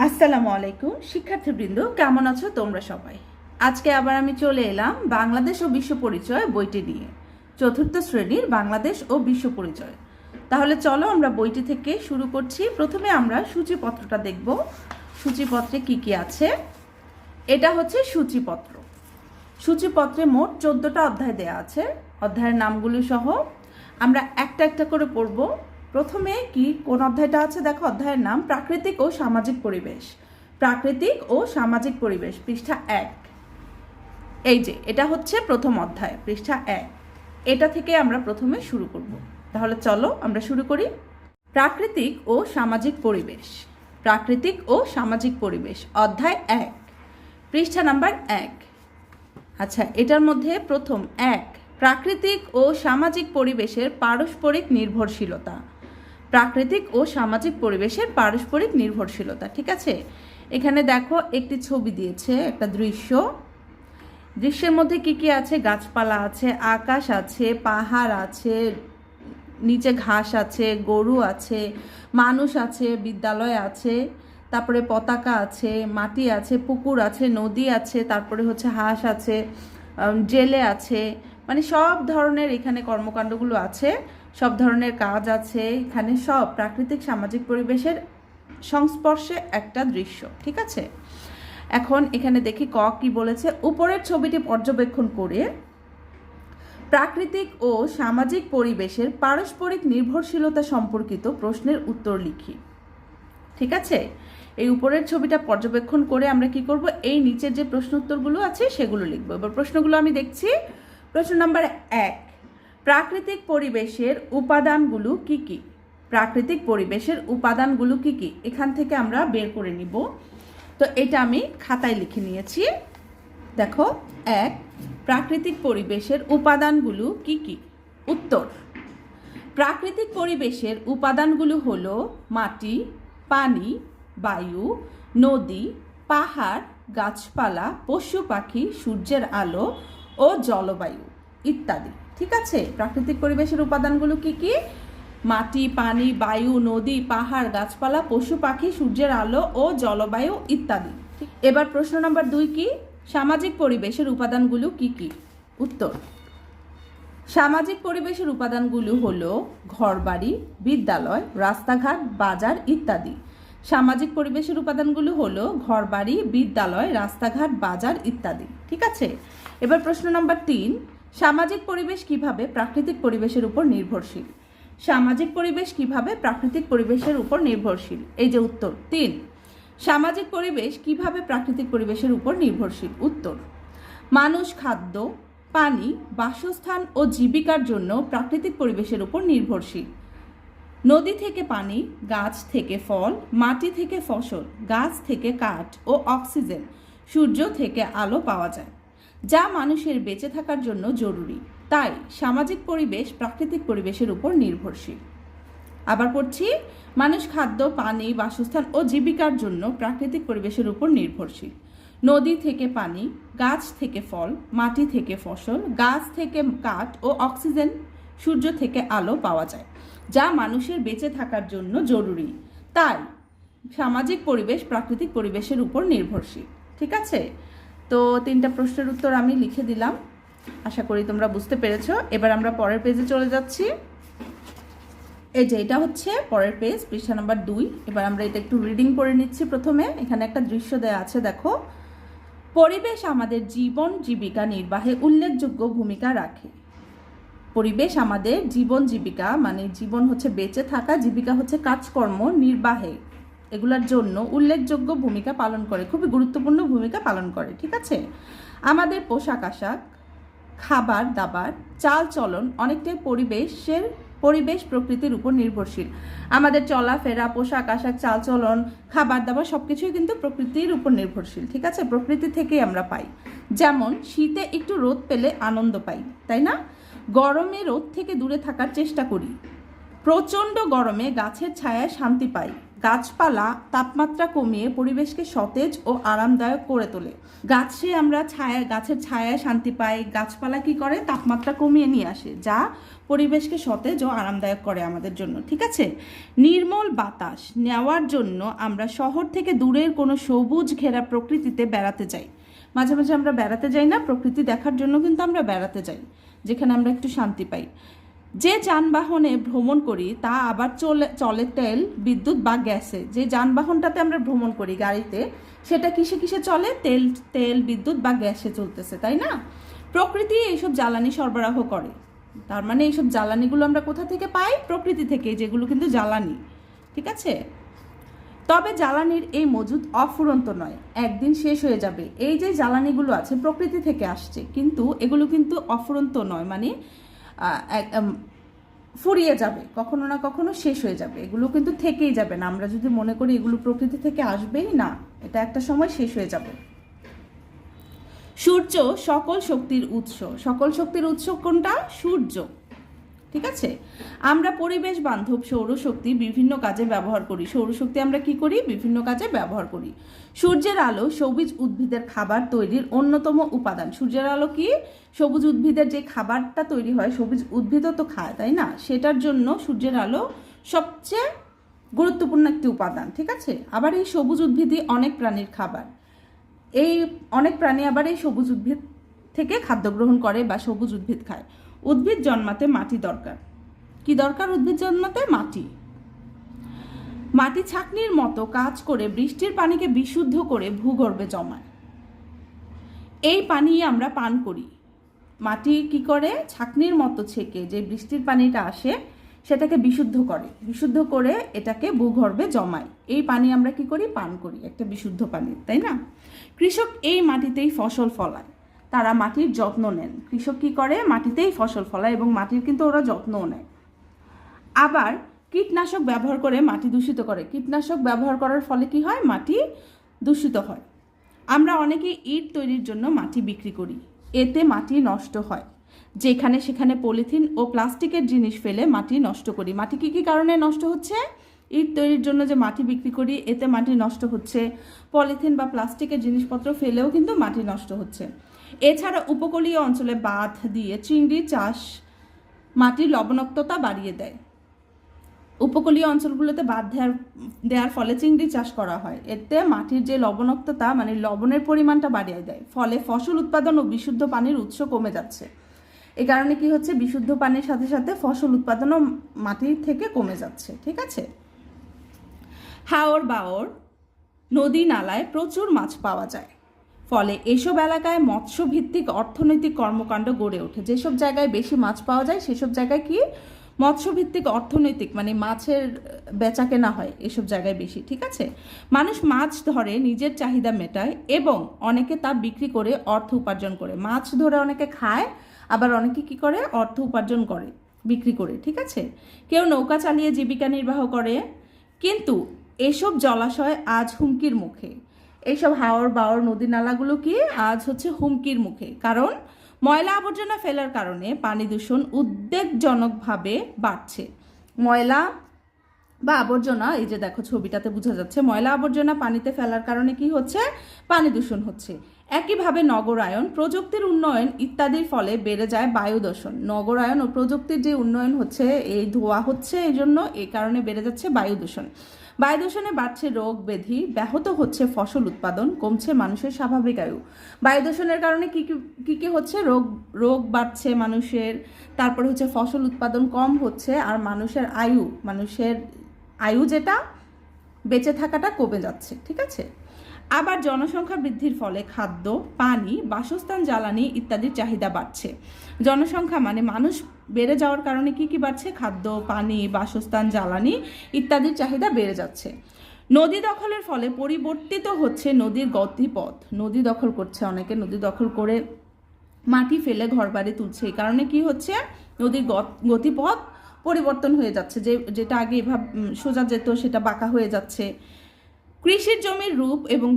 আসসালামু আলাইকুম শিক্ষার্থীবৃন্দ, কেমন আছো তোমরা সবাই? আজকে আবার আমি চলে এলাম বাংলাদেশ ও বিশ্ব পরিচয় বইটি নিয়ে, চতুর্থ শ্রেণীর বাংলাদেশ ও বিশ্ব পরিচয়। তাহলে চলো আমরা বইটি থেকে শুরু করছি। প্রথমে আমরা সূচিপত্রটা দেখব। সূচিপত্রে কি কি আছে? এটা হচ্ছে সূচিপত্র। সূচিপত্রে মোট 14টা অধ্যায় দেয়া আছে। অধ্যায়ের নামগুলো সহ আমরা একটা একটা করে পড়ব। প্রথমে কোন অধ্যায়টা আছে দেখো, অধ্যায়ের নাম প্রাকৃতিক ও সামাজিক পরিবেশ। প্রাকৃতিক ও সামাজিক পরিবেশ, পৃষ্ঠা 1। এই যে এটা হচ্ছে প্রথম অধ্যায়, পৃষ্ঠা 1। এটা থেকে আমরা প্রথমে শুরু করব। তাহলে চলো আমরা শুরু করি। প্রাকৃতিক ও সামাজিক পরিবেশ। প্রাকৃতিক ও সামাজিক পরিবেশ, অধ্যায় 1, পৃষ্ঠা নাম্বার 1। আচ্ছা, এটার মধ্যে প্রথম 1, প্রাকৃতিক ও সামাজিক পরিবেশের পারস্পরিক নির্ভরশীলতা। প্রাকৃতিক ও সামাজিক পরিবেশের পারস্পরিক নির্ভরশীলতা, ঠিক আছে। এখানে দেখো একটি ছবি দিয়েছে, একটা দৃশ্য। দৃশ্যের মধ্যে কি কি আছে? গাছপালা আছে, আকাশ আছে, পাহাড় আছে, নিচে ঘাস আছে, গরু আছে, মানুষ আছে, বিদ্যালয় আছে, তারপরে পতাকা আছে, মাটি আছে, পুকুর আছে, নদী আছে, তারপরে হচ্ছে হাঁস আছে, জেলে আছে, মানে সব ধরনের এখানে কর্মকাণ্ডগুলো আছে, সব ধরনের কাজ আছে এখানে, সব প্রাকৃতিক সামাজিক পরিবেশের সংস্পর্শে একটা দৃশ্য, ঠিক আছে। এখন এখানে দেখি কি বলেছে। উপরের ছবিটি পর্যবেক্ষণ করে প্রাকৃতিক ও সামাজিক পরিবেশের পারস্পরিক নির্ভরশীলতা সম্পর্কিত প্রশ্নের উত্তর লিখি। ঠিক আছে, এই উপরের ছবিটা পর্যবেক্ষণ করে আমরা কি করব? এই নিচের যে প্রশ্ন উত্তরগুলো আছে সেগুলো লিখব। এবার প্রশ্নগুলো আমি দেখছি। প্রশ্ন নাম্বার 1, প্রাকৃতিক পরিবেশের উপাদানগুলো কি কি? প্রাকৃতিক পরিবেশের উপাদানগুলো কি কি এখান থেকে আমরা বের করে নিব। তো এটা আমি খাতায় লিখে নিয়েছি। দেখো, 1, প্রাকৃতিক পরিবেশের উপাদানগুলো কি কি? উত্তর: প্রাকৃতিক পরিবেশের উপাদানগুলো হলো মাটি, পানি, বায়ু, নদী, পাহাড়, গাছপালা, পশু পাখি, সূর্যের আলো ও জলবায়ু ইত্যাদি। ঠিক আছে, প্রাকৃতিক পরিবেশের উপাদানগুলো কি কি? মাটি, পানি, বায়ু, নদী, পাহাড়, গাছপালা, পশু পাখি, সূর্যের আলো ও জলবায়ু ইত্যাদি। এবার প্রশ্ন নাম্বার 2 কি? সামাজিক পরিবেশের উপাদানগুলো কি কি? উত্তর: সামাজিক পরিবেশের উপাদানগুলো হলো ঘরবাড়ি, বিদ্যালয়, রাস্তাঘাট, বাজার ইত্যাদি। সামাজিক পরিবেশের উপাদানগুলো হলো ঘরবাড়ি, বিদ্যালয়, রাস্তাঘাট, বাজার ইত্যাদি। ঠিক আছে, এবার প্রশ্ন নাম্বার 3, সামাজিক পরিবেশ কিভাবে প্রাকৃতিক পরিবেশের উপর নির্ভরশীল? সামাজিক পরিবেশ কিভাবে প্রাকৃতিক পরিবেশের উপর নির্ভরশীল? এই যে উত্তর 3, সামাজিক পরিবেশ কিভাবে প্রাকৃতিক পরিবেশের উপর নির্ভরশীল। উত্তর: মানুষ খাদ্য, পানি, বাসস্থান ও জীবিকার জন্য প্রাকৃতিক পরিবেশের উপর নির্ভরশীল। নদী থেকে পানি, গাছ থেকে ফল, মাটি থেকে ফসল, গাছ থেকে কাঠ ও অক্সিজেন, সূর্য থেকে আলো পাওয়া যায়, যা মানুষের বেঁচে থাকার জন্য জরুরি। তাই সামাজিক পরিবেশ প্রাকৃতিক পরিবেশের উপর নির্ভরশীল। আবার পড়ছি, মানুষ খাদ্য, পানি, বাসস্থান ও জীবিকার জন্য প্রাকৃতিক পরিবেশের উপর নির্ভরশীল। নদী থেকে পানি, গাছ থেকে ফল, মাটি থেকে ফসল, গাছ থেকে কাঠ ও অক্সিজেন, সূর্য থেকে আলো পাওয়া যায়, যা মানুষের বেঁচে থাকার জন্য জরুরি। তাই সামাজিক পরিবেশ প্রাকৃতিক পরিবেশের উপর নির্ভরশীল। ঠিক আছে, তো 3টা প্রশ্নের উত্তর আমি লিখে দিলাম। আশা করি তোমরা বুঝতে পেরেছো। এবার আমরা পরের পেজে চলে যাচ্ছি। এই যে এটা হচ্ছে পরের পেজ, পৃষ্ঠা নাম্বার 2। এবার আমরা এটা একটু রিডিং করে নিচ্ছি। প্রথমে এখানে একটা দৃশ্য দেয়া আছে, দেখো। পরিবেশ আমাদের জীবন জীবিকা নির্বাহে উল্লেখযোগ্য ভূমিকা রাখে। পরিবেশ আমাদের জীবন জীবিকা, মানে জীবন হচ্ছে বেঁচে থাকা, জীবিকা হচ্ছে কাজকর্ম, নির্বাহে এগুলোর জন্য উল্লেখযোগ্য ভূমিকা পালন করে, খুবই গুরুত্বপূর্ণ ভূমিকা পালন করে। ঠিক আছে, আমাদের পোশাক আশাক, খাবার দাবার, চাল চলন অনেকটাই পরিবেশ প্রকৃতির উপর নির্ভরশীল। আমাদের চলাফেরা, পোশাক আশাক, চাল চলন, খাবার দাবার সবকিছুই কিন্তু প্রকৃতির উপর নির্ভরশীল। ঠিক আছে, প্রকৃতি থেকেই আমরা পাই। যেমন শীতে একটু রোদ পেলে আনন্দ পাই, তাই না? গরমে রোদ থেকে দূরে থাকার চেষ্টা করি। প্রচণ্ড গরমে গাছের ছায়ায় শান্তি পাই, গাছপালা তাপমাত্রা কমিয়ে পরিবেশকে সতেজ ও আরামদায়ক করে তোলে। গাছের ছায়ায় শান্তি পাই। গাছপালা কি করে? তাপমাত্রা কমিয়ে নিয়ে আসে, যা পরিবেশকে সতেজ ও আরামদায়ক করে আমাদের জন্য। ঠিক আছে। নির্মল বাতাস নেওয়ার জন্য আমরা শহর থেকে দূরের কোনো সবুজ ঘেরা প্রকৃতিতে বেড়াতে যাই। মাঝে মাঝে আমরা বেড়াতে যাই না? প্রকৃতি দেখার জন্য কিন্তু আমরা বেড়াতে যাই, যেখানে আমরা একটু শান্তি পাই। যে যানবাহনে ভ্রমণ করি তা আবার চলে তেল, বিদ্যুৎ বা গ্যাসে। যে যানবাহনটাতে আমরা ভ্রমণ করি গাড়িতে, সেটা কিসে কিসে চলে? তেল, বিদ্যুৎ বা গ্যাসে চলতেছে, তাই না? প্রকৃতি এইসব জ্বালানি সরবরাহ করে। তার মানে এইসব জ্বালানিগুলো আমরা কোথা থেকে পাই? প্রকৃতি থেকে, যেগুলো কিন্তু জ্বালানি। ঠিক আছে। তবে জ্বালানির এই মজুদ অফুরন্ত নয়, একদিন শেষ হয়ে যাবে। এই যে জ্বালানিগুলো আছে প্রকৃতি থেকে আসছে, কিন্তু এগুলো কিন্তু অফুরন্ত নয়, মানে ফুরিয়ে যাবে, কখনো না কখনো শেষ হয়ে যাবে। এগুলো কিন্তু থেকেই যাবে না। আমরা যদি মনে করি এগুলো প্রকৃতি থেকে আসবেই না, এটা একটা সময় শেষ হয়ে যাবে। সূর্য সকল শক্তির উৎস। সকল শক্তির উৎস কোনটা? সূর্য। ঠিক আছে। আমরা পরিবেশ বান্ধব সৌরশক্তি বিভিন্ন কাজে ব্যবহার করি। সৌরশক্তি আমরা কি করি? বিভিন্ন কাজে ব্যবহার করি। সূর্যের আলো সবুজ উদ্ভিদের খাবার তৈরির অন্যতম উপাদান। সূর্যের আলো কি? সবুজ উদ্ভিদের যে খাবারটা তৈরি হয়, সবুজ উদ্ভিদও তো খায়, তাই না? সেটার জন্য সূর্যের আলো সবচেয়ে গুরুত্বপূর্ণ একটি উপাদান। ঠিক আছে। আবার এই সবুজ উদ্ভিদই অনেক প্রাণীর খাবার। এই অনেক প্রাণী আবার এই সবুজ উদ্ভিদ থেকে খাদ্য গ্রহণ করে বা সবুজ উদ্ভিদ খায়। উদ্ভিদ জন্মাতে মাটি দরকার। কি দরকার উদ্ভিদ জন্মাতে? মাটি। মাটি ছাঁকনির মতো কাজ করে বৃষ্টির পানিকে বিশুদ্ধ করে ভূগর্ভে জমায়। এই পানি আমরা পান করি। মাটি কি করে? ছাঁকনির মতো ছেঁকে যে বৃষ্টির পানিটা আসে সেটাকে বিশুদ্ধ করে এটাকে ভূগর্ভে জমায়। এই পানি আমরা কি করি? পান করি, একটা বিশুদ্ধ পানি, তাই না? কৃষক এই মাটিতেই ফসল ফলায়। তারা মাটির যত্ন নেন। কৃষক কি করে? মাটিতেই ফসল ফলায় এবং মাটির কিন্তু ওরা যত্নও নেয়। আবার কীটনাশক ব্যবহার করে মাটি দূষিত করে। কীটনাশক ব্যবহার করার ফলে কি হয়? মাটি দূষিত হয়। আমরা অনেকে ইট তৈরির জন্য মাটি বিক্রি করি, এতে মাটি নষ্ট হয়। যেখানে সেখানে পলিথিন ও প্লাস্টিকের জিনিস ফেলে মাটি নষ্ট করি। মাটি কি কি কারণে নষ্ট হচ্ছে? ইট তৈরির জন্য যে মাটি বিক্রি করি, এতে মাটি নষ্ট হচ্ছে। পলিথিন বা প্লাস্টিকের জিনিসপত্র ফেলেও কিন্তু মাটি নষ্ট হচ্ছে। এছাড়া উপকূলীয় অঞ্চলে বাঁধ দিয়ে চিংড়ি চাষ মাটির লবণাক্ততা বাড়িয়ে দেয়। উপকূলীয় অঞ্চলগুলোতে বাঁধ দেওয়ার ফলে চিংড়ি চাষ করা হয়, এতে মাটির যে লবণাক্ততা, মানে লবণের পরিমাণটা বাড়িয়ে দেয়। ফলে ফসল উৎপাদন ও বিশুদ্ধ পানির উৎস কমে যাচ্ছে। এই কারণে কি হচ্ছে? বিশুদ্ধ পানির সাথে সাথে ফসল উৎপাদনও মাটির থেকে কমে যাচ্ছে। ঠিক আছে। হাওর বাওর নদী নালায় প্রচুর মাছ পাওয়া যায়, ফলে এসব এলাকায় মৎস্যভিত্তিক অর্থনৈতিক কর্মকাণ্ড গড়ে ওঠে। যেসব জায়গায় বেশি মাছ পাওয়া যায় সেসব জায়গায় কি? মৎস্যভিত্তিক অর্থনৈতিক, মানে মাছের বেচা কেনা হয় এসব জায়গায় বেশি। ঠিক আছে। মানুষ মাছ ধরে নিজের চাহিদা মেটায় এবং অনেকে তা বিক্রি করে অর্থ উপার্জন করে। মাছ ধরে অনেকে খায়, আবার অনেকে কি করে? অর্থ উপার্জন করে বিক্রি করে। ঠিক আছে। কেউ নৌকা চালিয়ে জীবিকা নির্বাহ করে। কিন্তু এসব জলাশয় আজ হুমকির মুখে। এইসব হাওর বাওর নদী নালাগুলো কি আজ হচ্ছে হুমকির মুখে, কারণ ময়লা আবর্জনা ফেলার কারণে পানি দূষণ উদ্বেগজনকভাবে বাড়ছে। ময়লা বা আবর্জনা, এই যে দেখো ছবিটাতে বোঝা যাচ্ছে, ময়লা আবর্জনা পানিতে ফেলার কারণে কি হচ্ছে? পানি দূষণ হচ্ছে। একইভাবে নগরায়ন, প্রযুক্তির উন্নয়ন ইত্যাদির ফলে বেড়ে যায় বায়ু দূষণ। নগরায়ন ও প্রযুক্তির যে উন্নয়ন হচ্ছে, এই ধোঁয়া হচ্ছে, এই জন্য এই কারণে বেড়ে যাচ্ছে বায়ু দূষণ। বায়ু দূষণে বাড়ছে রোগ ব্যাধি, ব্যাহত হচ্ছে ফসল উৎপাদন, কমছে মানুষের স্বাভাবিক আয়ু। বায়ু দূষণের কারণে কি হচ্ছে? রোগ বাড়ছে মানুষের, তারপরে হচ্ছে ফসল উৎপাদন কম হচ্ছে, আর মানুষের আয়ু যেটা বেঁচে থাকাটা কমে যাচ্ছে। ঠিক আছে। আবার জনসংখ্যা বৃদ্ধির ফলে খাদ্য, পানি, বাসস্থান, জ্বালানি ইত্যাদির চাহিদা বাড়ছে। জনসংখ্যা মানে মানুষ বেড়ে যাওয়ার কারণে কি বাড়ছে? খাদ্য, পানি, বাসস্থান, জ্বালানি ইত্যাদির চাহিদা বেড়ে যাচ্ছে। নদী দখলের ফলে পরিবর্তিত হচ্ছে নদীর গতিপথ। নদী দখল করছে অনেকে, নদী দখল করে মাটি ফেলে ঘরবাড়ি তুলছে। এই কারণে কি হচ্ছে? নদীর গতিপথ পরিবর্তন হয়ে যাচ্ছে, যেটা আগে এভাবে সোজা যেত সেটা বাঁকা হয়ে যাচ্ছে। কৃষির জমির রূপ এবং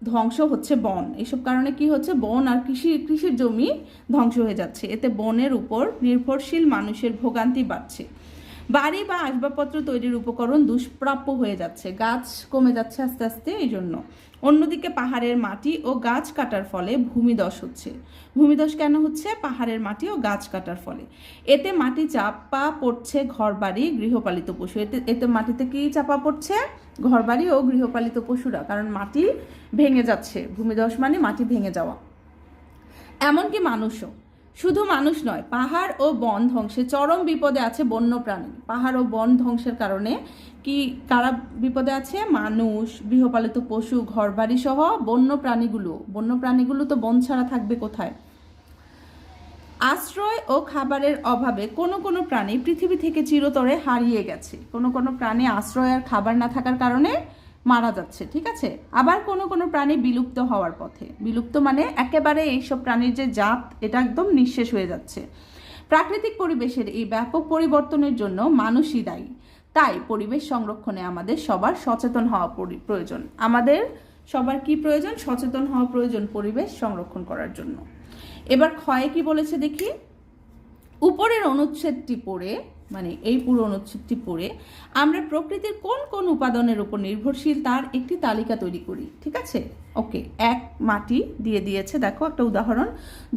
ধ্বংস হচ্ছে বন। এসব কারণে কি হচ্ছে? বন আর কৃষির জমি ধ্বংস হয়ে যাচ্ছে। এতে বনের উপর নির্ভরশীল মানুষের ভোগান্তি বাড়ছে। বাড়ি বা আসবাবপত্র তৈরির উপকরণ দুষ্প্রাপ্য হয়ে যাচ্ছে, গাছ কমে যাচ্ছে আস্তে আস্তে, এই জন্য। অন্যদিকে পাহাড়ের মাটি ও গাছ কাটার ফলে ভূমিধস হচ্ছে। ভূমিধস কেন হচ্ছে? পাহাড়ের মাটি ও গাছ কাটার ফলে। এতে মাটি চাপা পড়ছে ঘরবাড়ি, গৃহপালিত পশু। এতে মাটিতে কি চাপা পড়ছে? ঘরবাড়ি ও গৃহপালিত পশুরা, কারণ মাটি ভেঙে যাচ্ছে। ভূমিধস মানে মাটি ভেঙে যাওয়া। এমনকি মানুষও, শুধু মানুষ নয়, পাহাড় ও বন ধ্বংসে চরম বিপদে আছে বন্যপ্রাণী। পাহাড় ও বন ধ্বংসের কারণে কারা বিপদে আছে? মানুষ, গৃহপালিত পশু, ঘরবাড়ি সহ বন্যপ্রাণীগুলো তো বন ছাড়া থাকবে কোথায়? আশ্রয় ও খাবারের অভাবে কোনো কোনো প্রাণী পৃথিবী থেকে চিরতরে হারিয়ে গেছে। কোনো কোনো প্রাণী আশ্রয় আর খাবার না থাকার কারণে মারা যাচ্ছে, ঠিক আছে। আবার কোনো কোনো প্রাণী বিলুপ্ত হওয়ার পথে। বিলুপ্ত মানে একেবারে এইসব প্রাণীর যে জাত, এটা একদম নিঃশেষ হয়ে যাচ্ছে। প্রাকৃতিক পরিবেশের এই ব্যাপক পরিবর্তনের জন্য মানুষই দায়ী। তাই পরিবেশ সংরক্ষণে আমাদের সবার সচেতন হওয়া প্রয়োজন। আমাদের সবার কি প্রয়োজন? সচেতন হওয়া প্রয়োজন পরিবেশ সংরক্ষণ করার জন্য। এবার ক্ষয়ে কি বলেছে দেখি। উপরের অনুচ্ছেদটি পড়ে, মানে এই পুরো অনুচ্ছেদটি পড়ে আমরা প্রকৃতির কোন কোন উপাদানের উপর নির্ভরশীল তার একটি তালিকা তৈরি করি, ঠিক আছে। ওকে, 1 মাটি দিয়ে দিয়েছে, দেখো একটা উদাহরণ।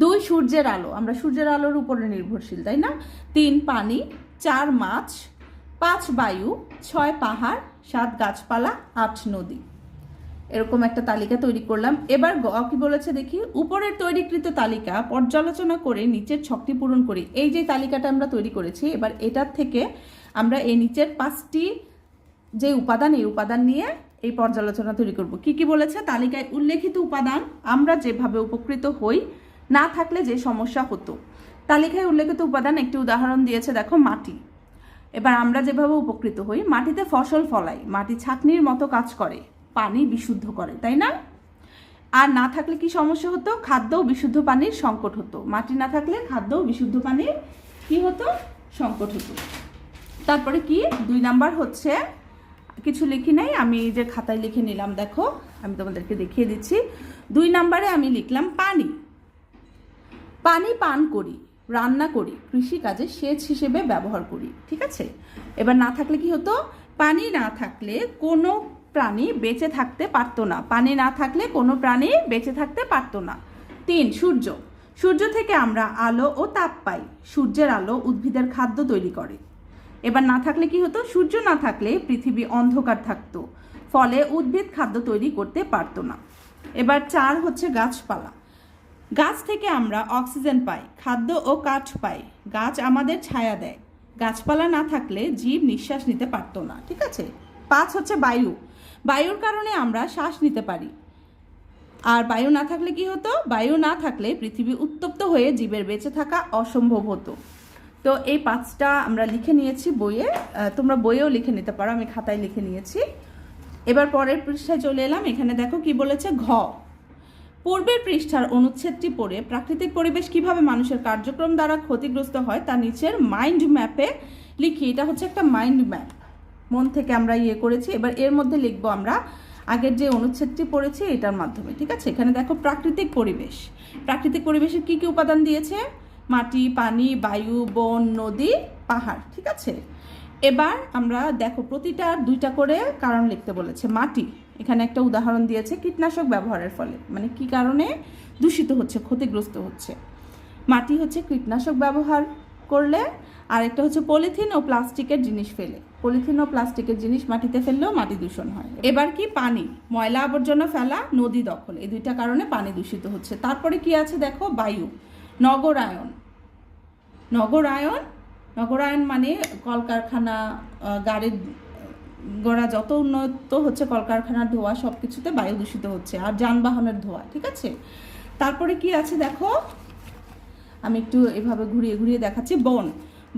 2 সূর্যের আলো, আমরা সূর্যের আলোর উপরে নির্ভরশীল, তাই না। 3 পানি, 4 মাছ, 5 বায়ু, 6 পাহাড়, 7 গাছপালা, 8 নদী। এরকম একটা তালিকা তৈরি করলাম। এবার কি বলেছে দেখি। উপরের তৈরিকৃত তালিকা পর্যালোচনা করে নিচের ছকটি পূরণ করি। এই যে তালিকাটা আমরা তৈরি করেছি, এবার এটার থেকে আমরা এই নিচের 5টি যে উপাদান, এই উপাদান নিয়ে এই পর্যালোচনা তৈরি করব। কি কি বলেছে? তালিকায় উল্লেখিত উপাদান আমরা যেভাবে উপকৃত হই, না থাকলে যে সমস্যা হতো। তালিকায় উল্লেখিত উপাদান একটি উদাহরণ দিয়েছে, দেখো মাটি। এবার আমরা যেভাবে উপকৃত হই, মাটিতে ফসল ফলাই, মাটি ছাঁকনির মতো কাজ করে, পানি বিশুদ্ধ করে, তাই না। আর না থাকলে কি সমস্যা হতো? খাদ্য ও বিশুদ্ধ পানির সংকট হতো। মাটি না থাকলে খাদ্য ও বিশুদ্ধ পানির কি হতো? সংকট হতো। তারপরে কি 2 নাম্বার হচ্ছে, কিছু লিখি নাই, আমি যে খাতায় লিখে নিলাম, দেখো আমি তোমাদেরকে দেখিয়ে দিচ্ছি। 2 নাম্বারে আমি লিখলাম পানি। পানি পান করি, রান্না করি, কৃষিকাজে সেচ হিসেবে ব্যবহার করি, ঠিক আছে। এবার না থাকলে কি হতো? পানি না থাকলে কোনো প্রাণী বেঁচে থাকতে পারতো না। পানি না থাকলে কোনো প্রাণী বেঁচে থাকতে পারতো না। 3 সূর্য। সূর্য থেকে আমরা আলো ও তাপ পাই। সূর্যের আলো উদ্ভিদের খাদ্য তৈরি করে। এবার না থাকলে কি হতো? সূর্য না থাকলে পৃথিবী অন্ধকার থাকতো, ফলে উদ্ভিদ খাদ্য তৈরি করতে পারতো না। এবার 4 হচ্ছে গাছপালা। গাছ থেকে আমরা অক্সিজেন পাই, খাদ্য ও কাঠ পাই, গাছ আমাদের ছায়া দেয়। গাছপালা না থাকলে জীব নিঃশ্বাস নিতে পারতো না, ঠিক আছে। 5 হচ্ছে বায়ু। বায়ুর কারণে আমরা শ্বাস নিতে পারি। আর বায়ু না থাকলে কি হতো? বায়ু না থাকলে পৃথিবী উত্তপ্ত হয়ে জীবের বেঁচে থাকা অসম্ভব হতো। তো এই 5টা আমরা লিখে নিয়েছি বইয়ে, তোমরা বইয়েও লিখে নিতে পারো, আমি খাতায় লিখে নিয়েছি। এবার পরের পৃষ্ঠায় চলে এলাম। এখানে দেখো কি বলেছে। ঘ, পূর্বের পৃষ্ঠার অনুচ্ছেদটি পড়ে প্রাকৃতিক পরিবেশ কিভাবে মানুষের কার্যক্রম দ্বারা ক্ষতিগ্রস্ত হয় তা নিচের মাইন্ড ম্যাপে লিখি। এটা হচ্ছে একটা মাইন্ড ম্যাপ, মন থেকে আমরা করেছি। এবার এর মধ্যে লিখবো আমরা আগের যে অনুচ্ছেদটি পড়েছি এটার মাধ্যমে, ঠিক আছে। এখানে দেখো প্রাকৃতিক পরিবেশ। প্রাকৃতিক পরিবেশের কি কি উপাদান দিয়েছে? মাটি, পানি, বায়ু, বন, নদী, পাহাড়, ঠিক আছে। এবার আমরা দেখো প্রতিটা 2টা করে কারণ লিখতে বলেছে। মাটি, এখানে একটা উদাহরণ দিয়েছে, কীটনাশক ব্যবহারের ফলে, মানে কি কারণে দূষিত হচ্ছে, ক্ষতিগ্রস্ত হচ্ছে। মাটি হচ্ছে কীটনাশক ব্যবহার করলে, আর একটা হচ্ছে পলিথিন ও প্লাস্টিকের জিনিস ফেলে। পলিথিন ও প্লাস্টিকের জিনিস মাটিতে ফেললেও মাটি দূষণ হয়। এবার কি পানি, ময়লা আবর্জনা ফেলা, নদী দখল, এই 2টা কারণে পানি দূষিত হচ্ছে। তারপরে কি আছে দেখো, বায়ু। নগরায়ন। নগরায়ন নগরায়ন মানে কলকারখানা, গাড়ির ঘোড়া যত উন্নত হচ্ছে, কলকারখানার ধোঁয়া, সব কিছুতে বায়ু দূষিত হচ্ছে, আর যানবাহনের ধোঁয়া, ঠিক আছে। তারপরে কি আছে দেখো, আমি একটু এভাবে ঘুরিয়ে ঘুরিয়ে দেখাচ্ছি। বন,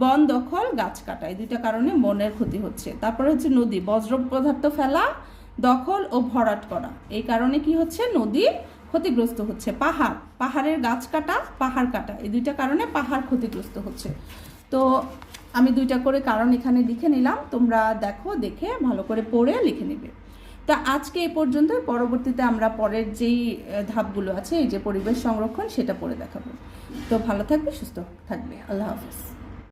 বন দখল, গাছ কাটা, এই 2টা কারণে বনের ক্ষতি হচ্ছে। তারপরে হচ্ছে নদী, বজ্র পদার্থ ফেলা, দখল ও ভরাট করা, এই কারণে কি হচ্ছে? নদী ক্ষতিগ্রস্ত হচ্ছে। পাহাড়, পাহাড়ের গাছ কাটা, পাহাড় কাটা, এই 2টা কারণে পাহাড় ক্ষতিগ্রস্ত হচ্ছে। তো আমি 2টা করে কারণ এখানে লিখে নিলাম, তোমরা দেখো, দেখে ভালো করে পড়ে লিখে নেবে। তা আজকে এ পর্যন্ত। পরবর্তীতে আমরা পরের যেই ধাপগুলো আছে, এই যে পরিবেশ সংরক্ষণ, সেটা পড়ে দেখাবো। তো ভালো থাকবে, সুস্থ থাকবে, আল্লাহ হাফেজ।